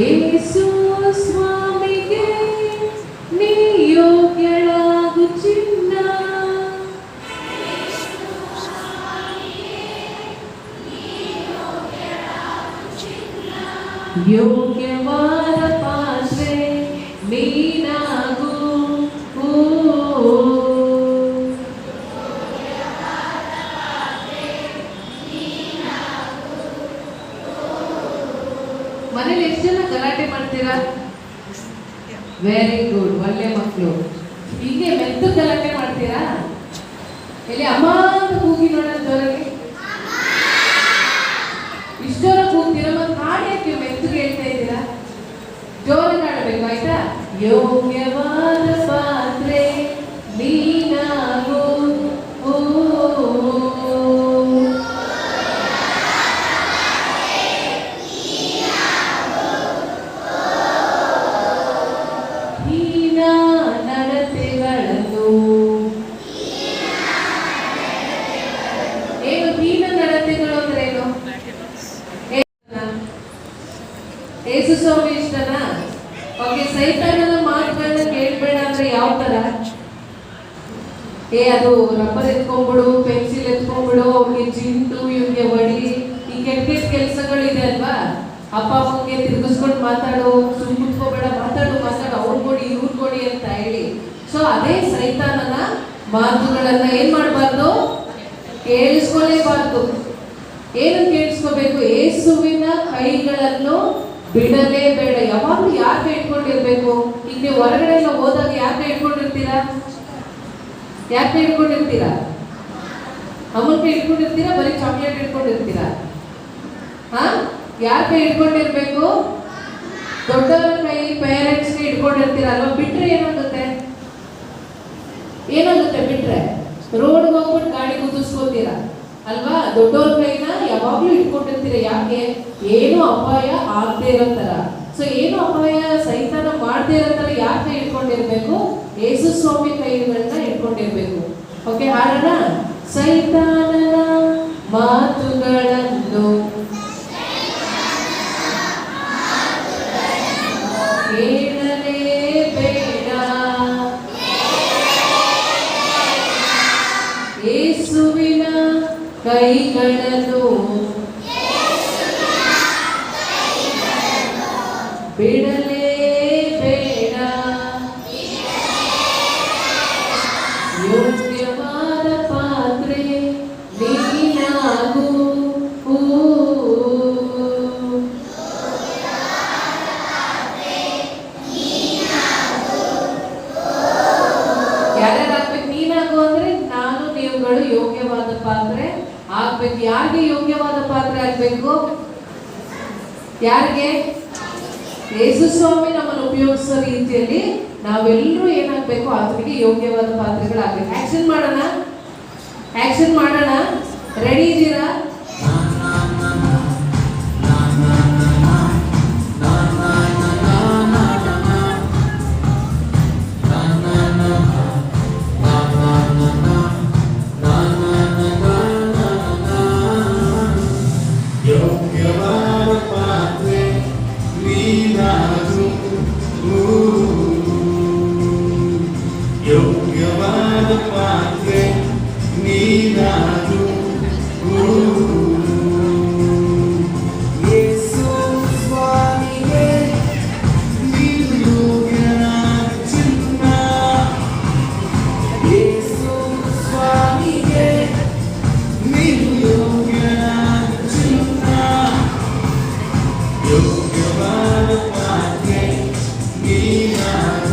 ಯೇಸು ಸ್ವಾಮಿಗೆ ನೀ ಯೋಗ್ಯಳಾಗು ಚಿನ್ನ. ಯೋಗ್ಯವಾದ ಪಾತ್ರೆ ನೀನಾಗು. ಮನೇಲಿ ಎಷ್ಟು ಜನ ಗಲಾಟೆ ಮಾಡ್ತೀರಾ? ವೆರಿ ಗುಡ್, ಒಳ್ಳೆ ಮಕ್ಕಳು. ಹೀಗೆ ಮೆತ್ತು ಗಲಾಟೆ ಮಾಡ್ತೀರಾ? ಎಲ್ಲಿ ಅಮ್ಮ ಅಂತ ಕೂಗಿ ನೋಡೋಣ ಜೋರಾಗಿ. ಇಷ್ಟೋರ ಕೂಗ್ತೀರಾ? ಮತ್ತೆ ಹಾಡು ಯಾಕೆ ಮೆತ್ತಗೆ ಹೇಳ್ತಾ ಇದ್ದೀರಾ? ಜೋರಾಗಿ ಆಡಬೇಕು, ಆಯ್ತಾ? ಯೋಗ್ಯವಾದ ಪಾತ್ರೆ ನೀನಾಗು. ಹೀನ ನಡತೆಗಳನ್ನು. ಏನು ಹೀನ ನಡತೆಗಳು ಅಂದ್ರೆ ಏನು? ಯೇಸು ಸ್ವಾಮಿ ಇಷ್ಟನಾ? ಓಕೆ, ಸೈತಾನನ ಮಾತುಗಳನ್ನ ಕೇಳ್ಬೇಡ ಅಂದ್ರೆ ಯಾವ ತರ? ಅದು ರಬ್ಬರ್ ಎತ್ಕೊಂಡ್ಬಿಡು, ಪೆನ್ಸಿಲ್ ಎತ್ಕೊಂಡ್ಬಿಡು, ಅವ್ನಿಗೆ ಜಿಂಟು, ಇವ್ನಿಗೆ ಹೊಡಿ, ಈ ಕೆಟ್ಟ ಕೆಟ್ಟ ಕೆಲಸಗಳಿದೆ ಅಲ್ವಾ? ಅಪ್ಪ ಅಮ್ಮಂಗೆ ತಿರ್ಗಿಸ್ಕೊಂಡು ಮಾತಾಡು, ಸುಮ್ ಕುತ್ಕೋಬೇಡ, ಮಾತಾಡು ಅವ್ರು ಕೊಡಿ ಇವ್ರು ಕೊಡಿ ಅಂತ ಹೇಳಿ. ಸೊ ಅದೇ ಸೈತಾನನ ಮಾತುಗಳನ್ನ ಏನ್ ಮಾಡಬಾರ್ದು? ಕೇಳಿಸ್ಕೊಳ್ಳೇಬಾರ್ದು. ಏನು ಕೇಳಿಸ್ಕೋಬೇಕು? ಯೇಸುವಿನ ಕೈಗಳನ್ನು ಬಿಡಲೇಬೇಡ. ಯಾವಾಗಲೂ ಯಾಕೆ ಇಟ್ಕೊಂಡಿರ್ಬೇಕು? ಈಗ ನೀವು ಹೊರಗಡೆ ಎಲ್ಲ ಹೋದಾಗ ಯಾಕೆ ಇಟ್ಕೊಂಡಿರ್ತೀರಾ? ಯಾಕೆ ಇಟ್ಕೊಂಡಿರ್ತೀರಾ? ಅಮ್ಮನ ಇಟ್ಕೊಂಡಿರ್ತೀರಾ? ಬರೀ ಚಾಕ್ಲೇಟ್ ಇಟ್ಕೊಂಡಿರ್ತೀರಾ? ಹಾ, ಯಾಕೆ ಇಟ್ಕೊಂಡಿರ್ಬೇಕು? ದೊಡ್ಡವರ ಕೈ, ಪೇರೆಂಟ್ಸ್ಗೆ ಇಟ್ಕೊಂಡಿರ್ತೀರ ಅಲ್ವಾ? ಬಿಟ್ರೆ ಏನಾಗುತ್ತೆ? ಬಿಟ್ರೆ ರೋಡ್ಗೆ ಹೋಗ್ಬಿಟ್ಟು ಗಾಡಿ ಕುದಿಸ್ಕೋತೀರ ಅಲ್ವಾ? ದೊಡ್ಡವ್ರ ಕೈನ ಯಾವಾಗ್ಲೂ ಇಟ್ಕೊಂಡಿರ್ತೀರ. ಯಾಕೆ? ಏನು ಅಪಾಯ ಆಗದೆ ಇರೋ ತರ. ಸೊ ಏನು ಅಪಾಯ ಸೈತಾನ ಮಾಡದೇ ಇರೋ ತರ ಯಾಕೆ ಇಟ್ಕೊಂಡಿರ್ಬೇಕು? ಯೇಸು ಸ್ವಾಮಿ ಕೈಗಳನ್ನ ಇಟ್ಕೊಂಡಿರ್ಬೇಕು. ಓಕೆ, ಹಾಡೋಣ. ಸೈತಾನನ ಮಾತುಗಳನ್ನು ಕೇಳಲೇಬೇಡ. ಯೇಸುವಿನ ಕೈಗಳನ್ನು ಬಿಡಲೇಬೇಡ. ಯಾರ್ಯಾರು ಆಗ್ಬೇಕು? ನೀನಾಗು ಅಂದ್ರೆ ನಾನು ನೀವುಗಳು ಯೋಗ್ಯವಾದ ಪಾತ್ರೆ ಆಗ್ಬೇಕು. ಯಾರಿಗೆ ಯೋಗ್ಯವಾದ ಪಾತ್ರೆ ಆಗ್ಬೇಕು? ಯಾರಿಗೆ? ಯೇಸು ಸ್ವಾಮಿ ನಮ್ಮನ್ನು ಉಪಯೋಗಿಸೋ ರೀತಿಯಲ್ಲಿ ನಾವೆಲ್ಲರೂ ಏನಾಗಬೇಕು? ಆತನಿಗೆ ಯೋಗ್ಯವಾದ ಪಾತ್ರೆಗಳಾಗಬೇಕು. ಆಕ್ಷನ್ ಮಾಡೋಣ, ಆಕ್ಷನ್ ಮಾಡೋಣ. ರೆಡಿ ಇದ್ದೀರಾ? ಯೋಗ್ಯವಾದ ಪಾತ್ರೆ ನೀನಾದು ಯೇಸು ಸ್ವಾಮಿಗೆ ನೀನು ಯೋಗ್ಯನಾದ ಚಿನ್ನ. ಯೇಸು ಸ್ವಾಮಿಗೆ ನೀನು ಯೋಗ್ಯನಾದ ಚಿನ್ನ. ಯೋಗ್ಯವಾದ ಪಾತ್ರೆ ನೀನಾದು.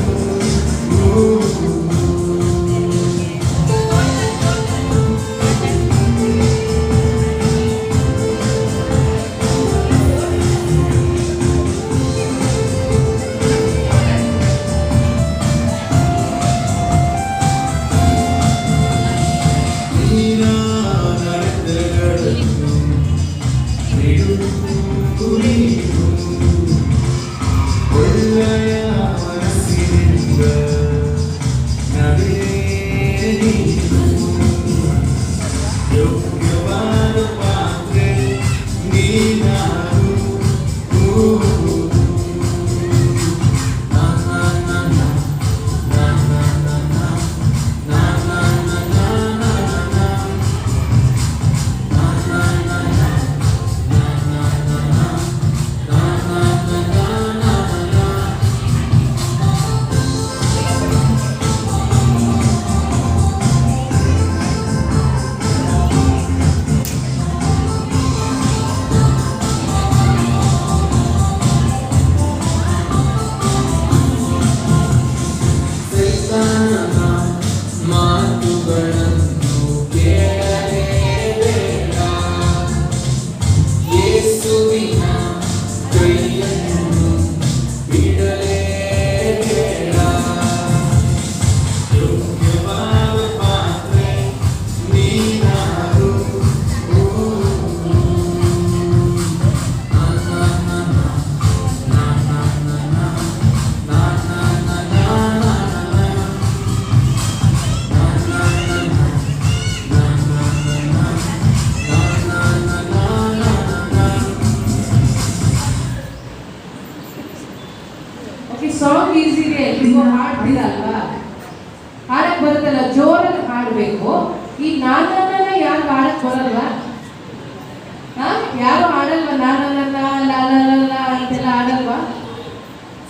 ಒಳ್ಳೆಯ ಮನಸ್ಸಿನಿಂದ ನಡೆ ನೀನು. ಯೋಗ್ಯವಾದ ಪಾತ್ರೆ ನೀನಾದು. ಮಾತುಗಳನ್ನು ಕೇಳಲೇಬೇಡ. ಯೇಸುವಿನ ಕೈಯನ್ನು ಬಿಡಲೇಬೇಡ. ಯೋಗ್ಯವಾದ ಪಾತ್ರೆ ನೀನಾದು. ಸಾಂಗ್ ಈಸಿ ಇದೆ, ಎಲ್ರಿಗೂ ಹಾಡ್ತೀರಲ್ವಾ? ಹಾಡಕ್ ಬರುತ್ತಲ್ಲ, ಜೋರಾಗಿ ಹಾಡ್ಬೇಕು. ಈ ನಾನನ್ನ ಯಾರು ಹಾಡಕ್ ಬರಲ್ವಾ? ಯಾರು ಹಾಡಲ್ವಾ? ನಾನನ್ನ ಲಾಲ ಅಂತೆಲ್ಲ ಹಾಡಲ್ವಾ?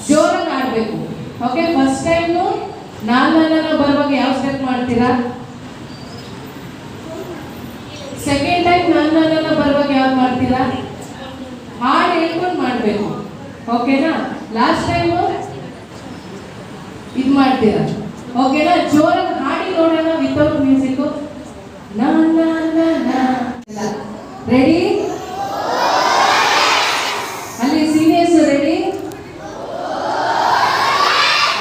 ಜೋರಾಗಿ ಹಾಡ್ಬೇಕು. ಓಕೆ, ಫಸ್ಟ್ ಟೈಮ್ ನಾನನ್ನ ಬರುವಾಗ ಯಾವ ಸ್ಟೆಪ್ ಮಾಡ್ತೀರಾ? ಸೆಕೆಂಡ್ ಟೈಮ್ ನಾನನ್ನ ಬರುವಾಗ ಯಾವ್ದು ಮಾಡ್ತೀರಾ? ಹಾಡು ಹೇಳ್ಕೊಂಡು ಮಾಡ್ಬೇಕು. ಓಕೆನಾ? ಲಾಸ್ಟ್ ಟೈಮ್ ಇದು ಮಾಡ್ತೀರಾ. ಓಕೆನಾ? ಜೋರಾಗಿ ಹಾಡಿ ನೋಡೋಣ ವಿತೌಟ್ ಮ್ಯೂಸಿಕ್. ರೆಡಿ? ಅಲ್ಲಿ seniors ready?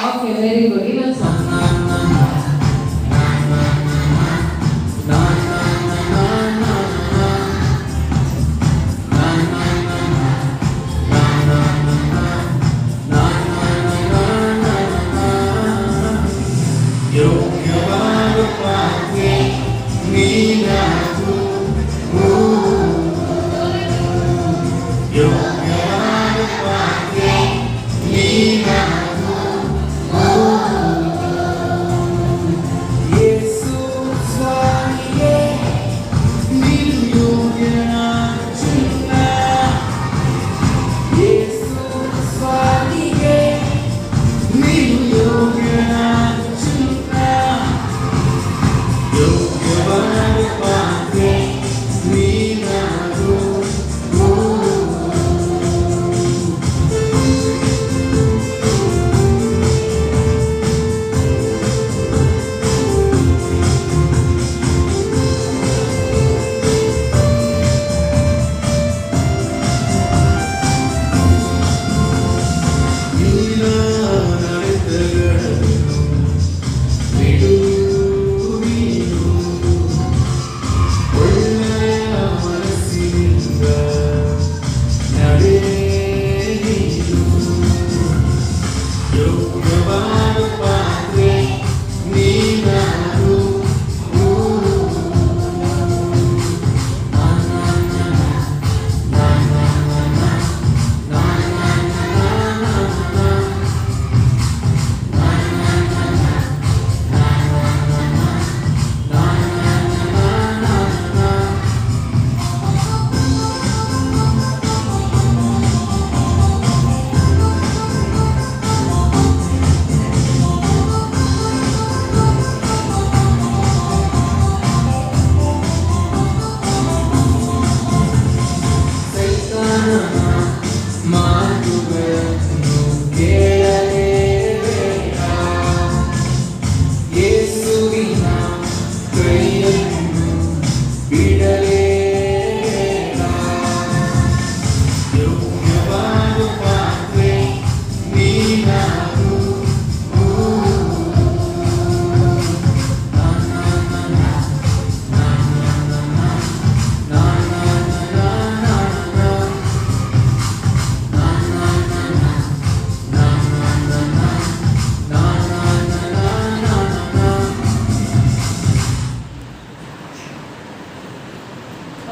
Okay, very good. ಇನ್ನೊಂದು ಸಾಂಗ್. ಯೋಗ್ಯವಾದ ಪಾತ್ರೆ ನೀನಾದು. ಯೋಗ್ಯವಾದ ಪಾತ್ರೆ ನೀನಾದು. ಯೇಸು ಸ್ವಾಮಿಗೆ ನೀನು ಯೋಗ್ಯನಾದ ಚಿನ್ನ. ಯೇಸು ಸ್ವಾಮಿಗೆ ನೀನು ಯೋಗ್ಯನಾದ ಚಿನ್ನ. ಯೋಗ್ಯವಾದ ಪಾತ್ರೆ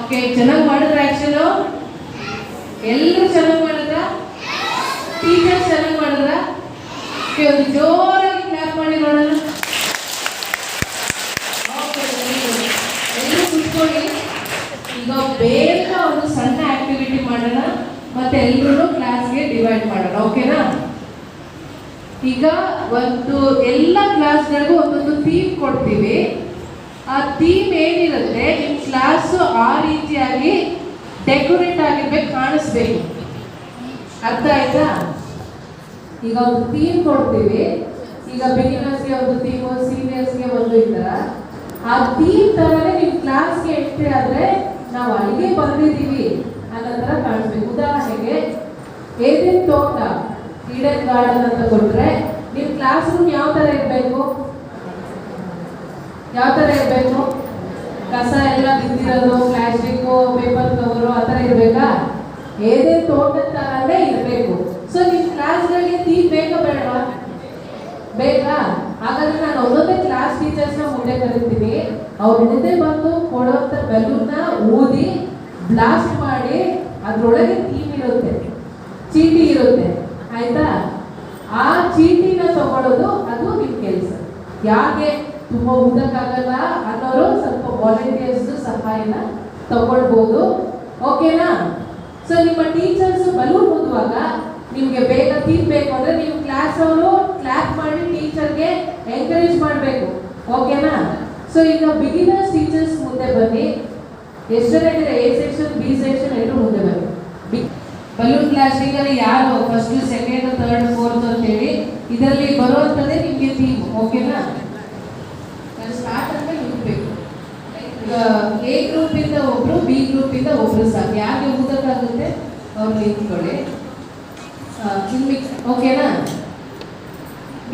ಓಕೆ, ಚೆನ್ನಾಗಿ ಮಾಡಿದ್ರ ಆಕ್ಷನ್? ಎಲ್ಲರೂ ಚೆನ್ನಾಗಿ ಮಾಡಿದ್ರ? ಟೀಚರ್ಸ್ ಚೆನ್ನಾಗಿ ಮಾಡಿದ್ರ? ಓಕೆ, ಒಂದು ಜೋರಾಗಿ ಕ್ಲಾಪ್ ಮಾಡಿ ನೋಡೋಣ. ಎಲ್ಲರೂ ಕುತ್ಕೊಳ್ಳಿ. ಈಗ ಬೇಗ ಒಂದು ಸಣ್ಣ ಆಕ್ಟಿವಿಟಿ ಮಾಡೋಣ, ಮತ್ತೆ ಎಲ್ಲರೂ ಕ್ಲಾಸ್ಗೆ ಡಿವೈಡ್ ಮಾಡೋಣ. ಓಕೆನಾ? ಈಗ ಒಂದು ಎಲ್ಲ ಕ್ಲಾಸ್ಗಳಿಗೂ ಒಂದೊಂದು ಥೀಮ್ ಕೊಡ್ತೀವಿ. ಆ ಥೀಮ್ ಏನಿರುತ್ತೆ, ನಿಮ್ಮ ಕ್ಲಾಸು ಆ ರೀತಿಯಾಗಿ ಡೆಕೋರೇಟ್ ಆಗಿರ್ಬೇಕು, ಕಾಣಿಸ್ಬೇಕು. ಅರ್ಥ ಆಯ್ತಾ? ಈಗ ಒಂದು ಥೀಮ್ ಕೊಡ್ತೀವಿ. ಈಗ ಬಿಗಿನರ್ಸ್ಗೆ ಒಂದು ಥೀಮು, ಸೀನಿಯರ್ಸ್ಗೆ ಒಂದು ಈ ಥರ. ಆ ಥೀಮ್ ಥರನೇ ನಿಮ್ಮ ಕ್ಲಾಸ್ಗೆ ಎಂಟ್ರಿ ಆದರೆ ನಾವು ಅಲ್ಲಿಗೆ ಬಂದಿದ್ದೀವಿ ಅನ್ನೋ ಥರ ಕಾಣಿಸ್ಬೇಕು. ಉದಾಹರಣೆಗೆ ಏದೇನ್ ತೋಟ, ಈಡನ್ ಗಾರ್ಡನ್ ಅಂತ ಕೊಟ್ರೆ ನಿಮ್ಮ ಕ್ಲಾಸ್ ರೂಮ್ ಯಾವ ಥರ ಇರಬೇಕು? ಯಾವ ಥರ ಇರಬೇಕು? ಕಸ ಎಲ್ಲ ಬಿದ್ದಿರೋದು, ಪ್ಲಾಸ್ಟಿಕ್ಕು, ಪೇಪರ್ ಕವರು ಆ ಥರ ಇರಬೇಕಾ? ಏದೇನ್ ತೋಟದ ಥರನೇ ಇರಬೇಕು. ಸೊ ನಿಮ್ಮ ಕ್ಲಾಸ್ಗಳಿಗೆ ಥೀಮ್ ಬೇಕಾ ಬೇಡವಾ? ಬೇಕಾ? ಹಾಗಾದ್ರೆ ನಾನು ಒಂದೊಂದೇ ಕ್ಲಾಸ್ ಟೀಚರ್ಸ್ನ ಮುಂದೆ ಕರಿತೀನಿ. ಅವ್ರ ಮುಂದೆ ಬಂದು ಕೊಡುವಂಥ ಬೆಲೂನ್ನ ಊದಿ ಬ್ಲಾಸ್ಟ್ ಮಾಡಿ ಅದ್ರೊಳಗೆ ಥೀಮ್ ಇರುತ್ತೆ, ಚೀಟಿ ಇರುತ್ತೆ. ಆಯ್ತಾ? ಆ ಚೀಟಿನ ತಗೊಳ್ಳೋದು ಅದು ನಿಮ್ಮ ಕೆಲಸ. ಯಾಕೆ ತುಂಬ ಓದಕ್ಕಾಗಲ್ಲ ಅನ್ನೋರು ಸ್ವಲ್ಪ ವಾಲಂಟಿಯರ್ಸ್ ಸಹಾಯನ ತಗೊಳ್ಬೋದು. ಓಕೆನಾ? ಸೊ ನಿಮ್ಮ ಟೀಚರ್ಸ್ ಬಲೂನ್ ಓದುವಾಗ ನಿಮಗೆ ಬೇಗ ಥೀಮ್ ಬೇಕು ಅಂದ್ರೆ ನೀವು ಕ್ಲಾಸ್ ಅವರು ಕ್ಲಾಪ್ ಮಾಡಿ ಟೀಚರ್ಗೆ ಎಂಕರೇಜ್ ಮಾಡಬೇಕು. ಓಕೆನಾ? ಸೊ ಈಗ ಬಿಗಿನರ್ಸ್ ಟೀಚರ್ಸ್ ಮುಂದೆ ಬನ್ನಿ. ಎಷ್ಟು ಜನ ಇದ್ದೀರಾ? ಎ ಸೆಕ್ಷನ್, ಬಿ ಸೆಕ್ಷನ್ ಎಲ್ಲರೂ ಮುಂದೆ ಬನ್ನಿ. ಬಲೂನ್ ಕ್ಲಾಸಿಂಗ್ ಅಲ್ಲಿ ಯಾರು ಫಸ್ಟ್, ಸೆಕೆಂಡ್, ಥರ್ಡ್, ಫೋರ್ತ್ ಅಂತ ಹೇಳಿ ಇದರಲ್ಲಿ ಬರುವಂತದ್ದೇ ನಿಮಗೆ ಥೀಮ್. ಓಕೆನಾ? ನಾನು ಸ್ಟಾರ್ಟ್ ಅಂತ ನಿಲ್ಬೇಕು. ಈಗ ಎ ಗ್ರೂಪ್ ಇಂದ ಒಬ್ರು, ಬಿ ಗ್ರೂಪ್ ಇಂದ ಒಬ್ರು ಸಾಕು. ಯಾಕೆ ಓದಕ್ಕಾಗುತ್ತೆ ಅವ್ರು ನಿಂತ್ಕೊಳ್ಳಿ. ಓಕೆನಾ?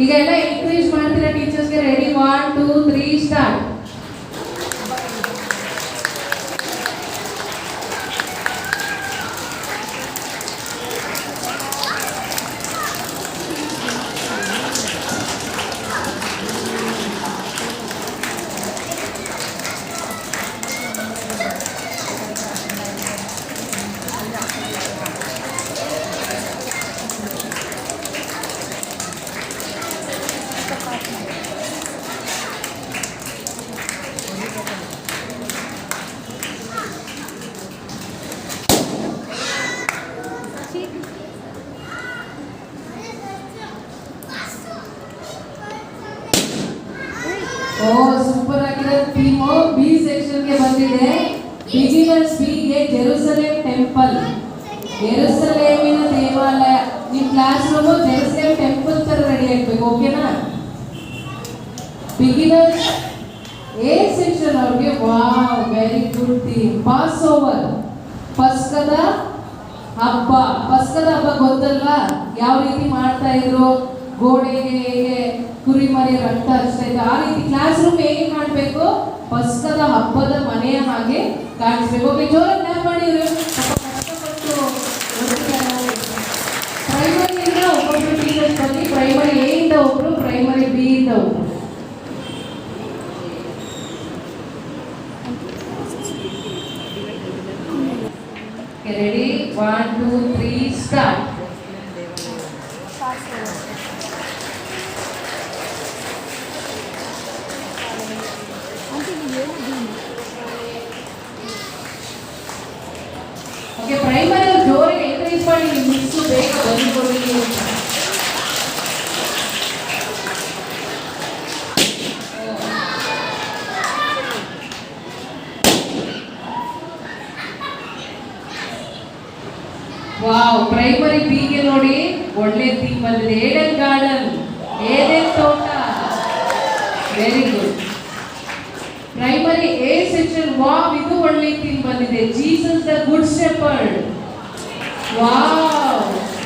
ಈಗ ಎಲ್ಲ ಎನ್ಕರೇಜ್ ಮಾಡ್ತೀರಾ ಟೀಚರ್ಸ್ಗೆ? ರೆಡಿ? 1 2 3 ಸ್ಟಾರ್ಟ್. ಸೂಪರ್ ಆಗಿದೆ ಥೀಮು. ಬಿ ಸೆಕ್ಷನ್ಗೆ ಬಂದಿದೆ. ಬಿಗಿನರ್ಸ್ ಬಿಗೆ ಜೆರುಸಲೇಮ್ ಟೆಂಪಲ್, ಜೆರುಸಲೇಮಿನ ದೇವಾಲಯ. ನಿಮ್ಮ ಕ್ಲಾಸ್ ರೂಮು ಜೆರುಸಲೇಮ್ ಟೆಂಪಲ್ ತರ ರೆಡಿ ಆಗ್ಬೇಕು. ಓಕೆನಾ? ಬಿಗಿನರ್ಸ್ ಎ ಸೆಕ್ಷನ್ ಅವ್ರಿಗೆ wow, very good theme. Passover, ಪಸ್ಕದ ಹಬ್ಬ. ಪಸ್ಕದ ಹಬ್ಬ ಗೊತ್ತಲ್ವಾ? ಯಾವ ರೀತಿ ಮಾಡ್ತಾ ಇದ್ರು? ಗೋಡೆಗೆ ಹೇಗೆ ಕುರಿಮರಿ ರಕ್ತ ಹಚ್ತಾ ಇತ್ತು, ಆ ರೀತಿ ಕ್ಲಾಸ್ ರೂಮ್ ಹೇಗೆ ಕಾಣಬೇಕು? ಪಸ್ಕದ ಹಬ್ಬದ ಮನೆಯ ಹಾಗೆ ಕಾಣಿಸ್ಬೇಕು. ಓಕೆ, ಜೋರಾಗಿ ಕ್ಲಾಪ್ ಮಾಡಿ. ಪ್ರೈಮರಿಯಿಂದ ಒಬ್ಬೊಬ್ರು ಟೀಚರ್ಸ್ ಬನ್ನಿ. ಪ್ರೈಮರಿ ಎ ಇಂದ ಒಬ್ರು, ಪ್ರೈಮರಿ ಬಿ ಇಂದ ಒಬ್ರು. ರೆಡಿ? 1 2 3 ಸ್ಟಾರ್ಟ್. ಓಕೆ, ಪ್ರೈಮರಿ ಅವ್ರು ಜೋರಾಗಿ ಎಂಕರೇಜ್ ಮಾಡಿ, ನಿಮ್ಮ ಮಿಸ್ಸು ಬೇಗ ಬಂದ್ಕೊಡಿ ಅಂತ. ವಾವ್, ಪ್ರೈಮರಿ ಬಿಗೆ ನೋಡಿ ಒಳ್ಳೆ ಥೀಮ್ ಬಂದಿದೆ. ಏಡನ್ ಗಾರ್ಡನ್, ಏದೇನ್ ತೋಟ. Very good. Primary A section, wow, ಇದು ಒಳ್ಳೆ ಥೀಮ್ ಬಂದಿದೆ. Jesus the good shepherd. Wow,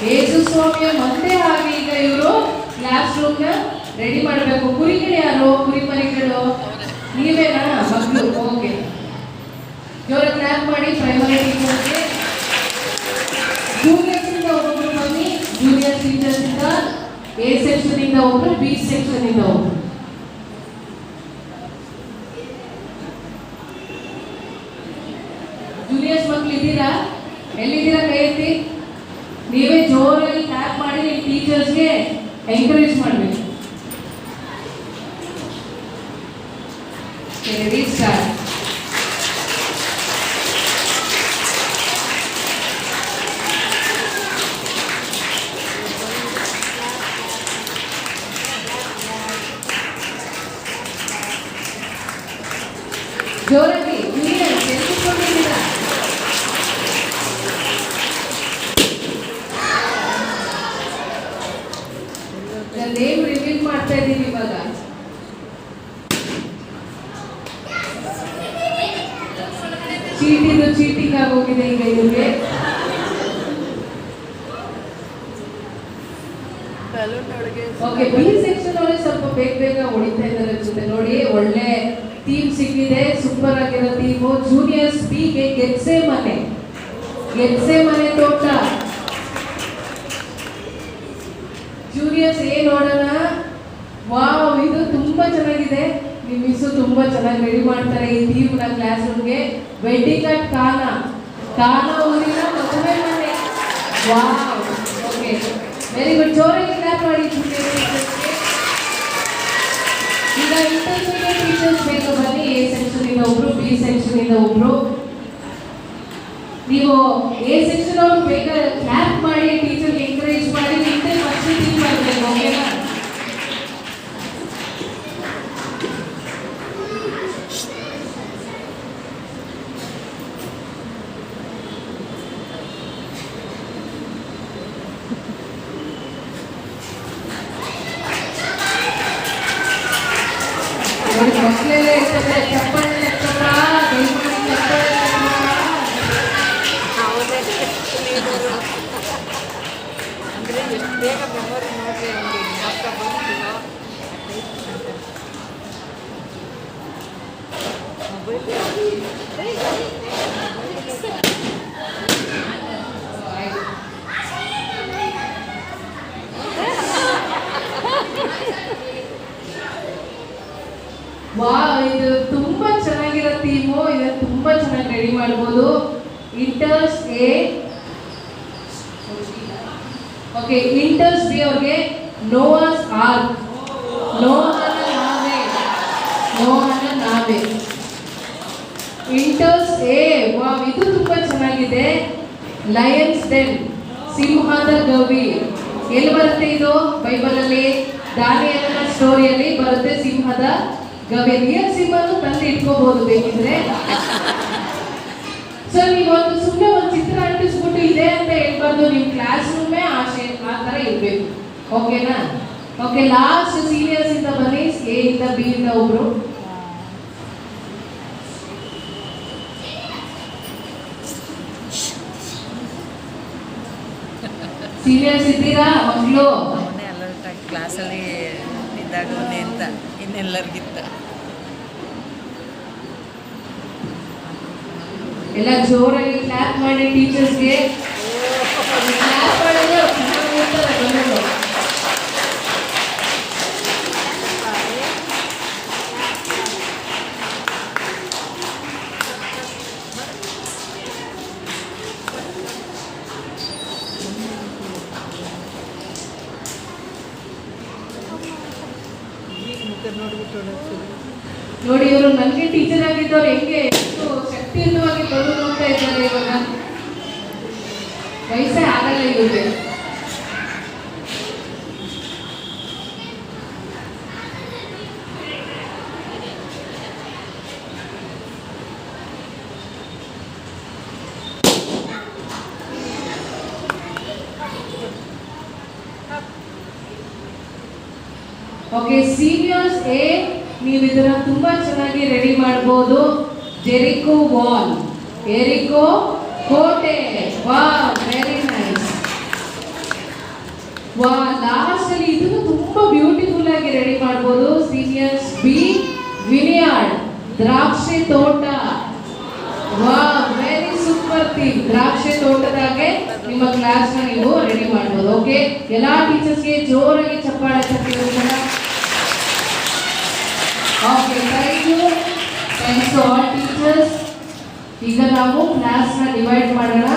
ಯೇಸು ಸ್ವಾಮಿಯ ಮತ್ತೆ ಹಾಗೆ ಈಗ ಇವರು ಕ್ಲಾಸ್ ರೂಮ್ ನ ರೆಡಿ ಮಾಡಬೇಕು. ಕುರಿಗಳು ಯಾರು? ಕುರಿಮರಿಗಳು ನೀವೇನಾ ಮಕ್ಕಳು? ಓಕೆ, ಜೋರ ಕ್ಲಾಪ್ ಮಾಡಿ ಪ್ರೈಮರಿ ಟೀಚರ್ಗೆ. ಜೂನಿಯರ್ಸ್ ಇಂದ ಒಬ್ಬರು ಬನ್ನಿ. ಜೂನಿಯರ್ ಟೀಚರ್ಸ್ ಇಂದ ಎ ಸೆಕ್ಷನ್ ಇಂದ ಒಬ್ರು, ಬಿ ಸೆಕ್ಷನ್ ಇಂದ ಒಬ್ರು. ಜೂನಿಯರ್ಸ್ ಮಕ್ಳು ಇದ್ದೀರಾ? ಎಲ್ಲಿದ್ದೀರಾ? ಕೈ ಎತ್ತಿ. ನೀವೇ ಜೋರಾಗಿ ಕ್ಲಾಪ್ ಮಾಡಿ ನಿಮ್ಮ ಟೀಚರ್ಸ್ಗೆ ಎಂಕರೇಜ್ ಮಾಡಬೇಕು. Ready start. ಜೋರಾಗಿ ಜೂನಿಯರ್ಸ್ ಎಲ್ಲಿಕೊಂಡಿದ್ದೀರಾ? ನೇಮ್ ರಿವೀಲ್ ಮಾಡ್ತಾ ಇದ್ದೀನಿ ಇವಾಗ. ಚೀಟಿಂಗ್ ಆಗೋಗಿದೆ ಈಗ ಇವ್ರಿಗೆ. ಓಕೆ, ಬಿ ಸೆಕ್ಷನ್ ಅವರೇ ಸ್ವಲ್ಪ ಬೇಗ ಹೊಡಿತಾ ಇದ್ದಾರೆ ಅನ್ಸುತ್ತೆ. ನೋಡಿ, ಒಳ್ಳೆ ಟೀಮ್ ಸಿಕ್ಕಿದೆ, ಸೂಪರ್ ಆಗಿರೋ ಟೀಮು. ಜೂನಿಯರ್ಸ್ ಬಿಗೆ ಗೆದ್ಸೆ ಮನೆ ತೋಟ. ಜೂನಿಯರ್ಸ್ ಎ ನೋಡೋಣ. ವಾವ್, ಇದು ತುಂಬಾ ಚೆನ್ನಾಗಿದೆ. ನಿಮ್ಮ ಮಿಸ್ಸು ತುಂಬಾ ಚೆನ್ನಾಗಿ ರೆಡಿ ಮಾಡ್ತಾರೆ ಈ ಟೀಮ್ನ ಕ್ಲಾಸ್ ರೂಮ್ಗೆ. ವೆಡ್ಡಿಂಗ್ ಕಾರ್ಡ್ ಕಾನ ಊರಿನ ಮದುವೆ ಮನೆ. Wow, okay, very good. ಜೋರಾಗಿ ಕ್ಲಾಪ್ ಮಾಡಿ ಜೂನಿಯರ್ ಟೀಚರ್ಸ್ಗೆ. ಈಗ ಇಂಟರ್ಮೀಡಿಯೇಟ್ ಟೀಚರ್ಸ್ ಬೇಗ ಬನ್ನಿ. ಎ ಸೆಕ್ಷನ್ ಇಂದ ಒಬ್ರು, ಬಿ ಸೆಕ್ಷನ್ ಇಂದ ಒಬ್ರು. ನೀವು ಎ ಸೆಕ್ಷನ್ ಅವರು ಬೇಗ ಕ್ಲಾಪ್ ಮಾಡಿ ಟೀಚರ್ಗೆ ಎಂಕರೇಜ್ ಮಾಡಿ ನಿಂತೆ ಫಸ್ಟ್ ಟೀಮ್ ಮಾಡಬೇಕು. ಓಕೆನಾ? ನೋಡಿ, ಮಕ್ಕಳೆಲ್ಲ ಇರ್ತದೆ. ಚಪ್ಪಾಳೆ ಎತ್ತಪ್ಪ, ದಯಮಾಡಿ ಚಪ್ಪಾಳೆ ಎತ್ತಪ್ಪ. ಅಂದರೆ ಎಷ್ಟು ಬೇಗ ಮೆಮೊರಿ ನೋಡ್ರಿ ಅವ್ರಿಗೆ ಮಕ್ಕ ಬಂದಿಲ್ಲ. ವಾವ್, ಇದು ತುಂಬಾ ಚೆನ್ನಾಗಿರೋ ಟೀಮು. ಇದನ್ನ ತುಂಬಾ ಚೆನ್ನಾಗಿ ರೆಡಿ ಮಾಡ್ಬೋದು. ಇಂಟರ್ಸ್ ಎ, ಓಕೆ, ಇಂಟರ್ಸ್ ಬಿ ಅವ್ರಿಗೆ ನೋವಾಸ್ ಆರ್ಕ್. ನೋಹನ ನಾವೇ. ಇಂಟರ್ಸ್ ಎ, ವಾವ್, ಇದು ತುಂಬಾ ಚೆನ್ನಾಗಿದೆ. ಲಯನ್ಸ್ ಡೆನ್, ಸಿಂಹದ ಗವಿ. ಎಲ್ಲಿ ಬರುತ್ತೆ ಇದು? ಬೈಬಲ್ ಅಲ್ಲಿ ದಾನಿಯೇಲನ ಸ್ಟೋರಿಯಲ್ಲಿ ಬರುತ್ತೆ ಸಿಂಹದ ಗವಿ. ರಿಯಲ್ ಸಿಂಹನು ತಂದು ಇಟ್ಕೋಬಹುದು ಬೇಕಿದ್ರೆ. ಸೊ ನೀವೊಂದು ಸುಮ್ಮನೆ ಒಂದು ಚಿತ್ರ ಅಂಟಿಸ್ಬಿಟ್ಟು ಇದೆ ಅಂತ ಹೇಳ್ಬಾರ್ದು. ನಿಮ್ಮ ಕ್ಲಾಸ್ ರೂಮೇ ಆ ಥರ ಇರಬೇಕು. ಓಕೆನಾ? ಓಕೆ, ಲಾಸ್ಟ್ ಸೀನಿಯರ್ಸ್ ಇಂದ ಬನ್ನಿ. ಎ ಇಂದ ಬಿ ಇಂದ ಒಬ್ರು. ಸೀನಿಯರ್ಸ್ ಇದ್ದೀರಾ ಮಕ್ಕಳು? ಅವನೇ ಅಲ್ಲ ಕ್ಲಾಸಲ್ಲಿ ಇದ್ದಾಗ ಅವನೇ ಅಂತ ಇನ್ನೆಲ್ಲರಿಗಿಂತ. ಎಲ್ಲ ಜೋರಾಗಿ ಕ್ಲಾಪ್ ಮಾಡಿ ಟೀಚರ್ಸ್ಗೆ. ಕ್ಲಾಪ್ ಮಾಡಿದ್ರೆ ಚೆನ್ನಾಗಿ ಇರ್ತಾರೆ ಬಂದು. ನೋಡಿ, ಇವರು ನನಗೆ ಟೀಚರ್ ಆಗಿದ್ದವ್ರು ಹೆಂಗೆ ಎಷ್ಟು ಶಕ್ತಿಯುತವಾಗಿ ಬರು ನೋಡ್ತಾ ಇದ್ದಾರೆ. ಇವಾಗ ವಯಸ್ಸೇ ಆಗಲ್ಲ ಇವ್ರಿಗೆ. ಓಕೆ, ಸೀನಿಯರ್ಸ್ ಎ, ನೀವು ಇದನ್ನ ತುಂಬಾ ಚೆನ್ನಾಗಿ ರೆಡಿ ಮಾಡಬಹುದು. ಜೆರಿಕೋ ವಾಲ್, ಎರಿಕೋ ಕೋಟೆ. Wow, very nice. ವಾ, ಲಾಸ್ಟ್ ಅಲ್ಲಿ ಇದನ್ನು ತುಂಬಾ ಬ್ಯೂಟಿಫುಲ್ ಆಗಿ ರೆಡಿ ಮಾಡಬಹುದು. ಸೀನಿಯರ್ಸ್ ಬಿ, ವಿನಿಯಾರ್ಡ್, ದ್ರಾಕ್ಷಿ ತೋಟ. Wow, very super theme. ದ್ರಾಕ್ಷಿ ತೋಟದಾಗೆ ನಿಮ್ಮ ಕ್ಲಾಸ್ ನ ನೀವು ರೆಡಿ ಮಾಡಬಹುದು. ಓಕೆ, ಎಲ್ಲಾ ಟೀಚರ್ಸ್ಗೆ ಜೋರಾಗಿ ಚಪ್ಪಾಳೆ ತಟ್ಟಿರೋಣ. Okay, thank you. Thanks to all teachers. ಈಗ ನಾವು ಕ್ಲಾಸ್ನ ಡಿವೈಡ್ ಮಾಡೋಣ.